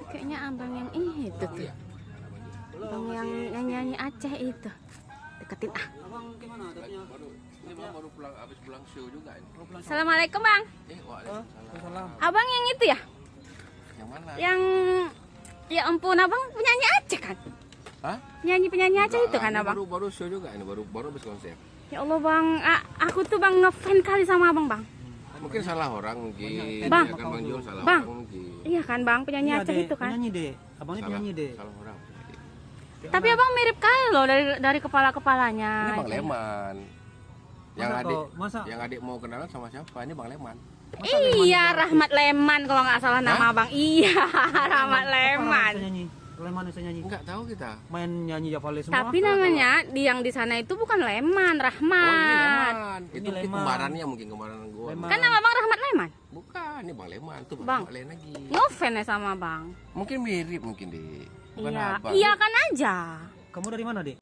Kayaknya abang yang itu tuh. Abang yang nyanyi Aceh itu. Deketin ah. Baru pulang, habis pulang show juga ini. Assalamualaikum bang. Waalaikumsalam. Abang yang itu ya? Yang mana? Yang ya ampun abang penyanyi Aceh kan? Hah? Penyanyi Aceh itu kan Ini abang? baru show juga ini, baru habis konser. Ya Allah bang, aku tuh bang ngefans kali sama abang bang. Mungkin salah orang mungkin. Bang. Ya kan Bang Jul salah Bang. orang mungkin. Iya kan bang, penyanyi Iya, Aceh Dek. itu kan? Penyanyi deh, abang ini penyanyi deh. Salah orang. Tapi abang mirip kali loh dari kepala-kepalanya. Ini Bang Leman. Yang Masa adik, kok- masa- yang adik mau kenalan sama siapa? Ini Bang Leman. Iya, Rahmat Leman kalau nggak salah nama abang. Iya, Rahmat Leman. Bisa nyanyi, Leman bisa nyanyi. Enggak tahu kita. Main nyanyi Javale semua. Tapi namanya yang di sana itu bukan Leman, Oh, ini Rahmat. Leman. Itu Leman. kembarannya mungkin kembaran gua. Leman. Kan nama abang Rahmat Leman. Bukan, ini Bang Leman tuh Bang. Bang lain lagi. Ngefans ya sama bang. Mungkin mirip mungkin deh. Bukan Iya, abang. iya kan aja. Kamu dari mana, Dek?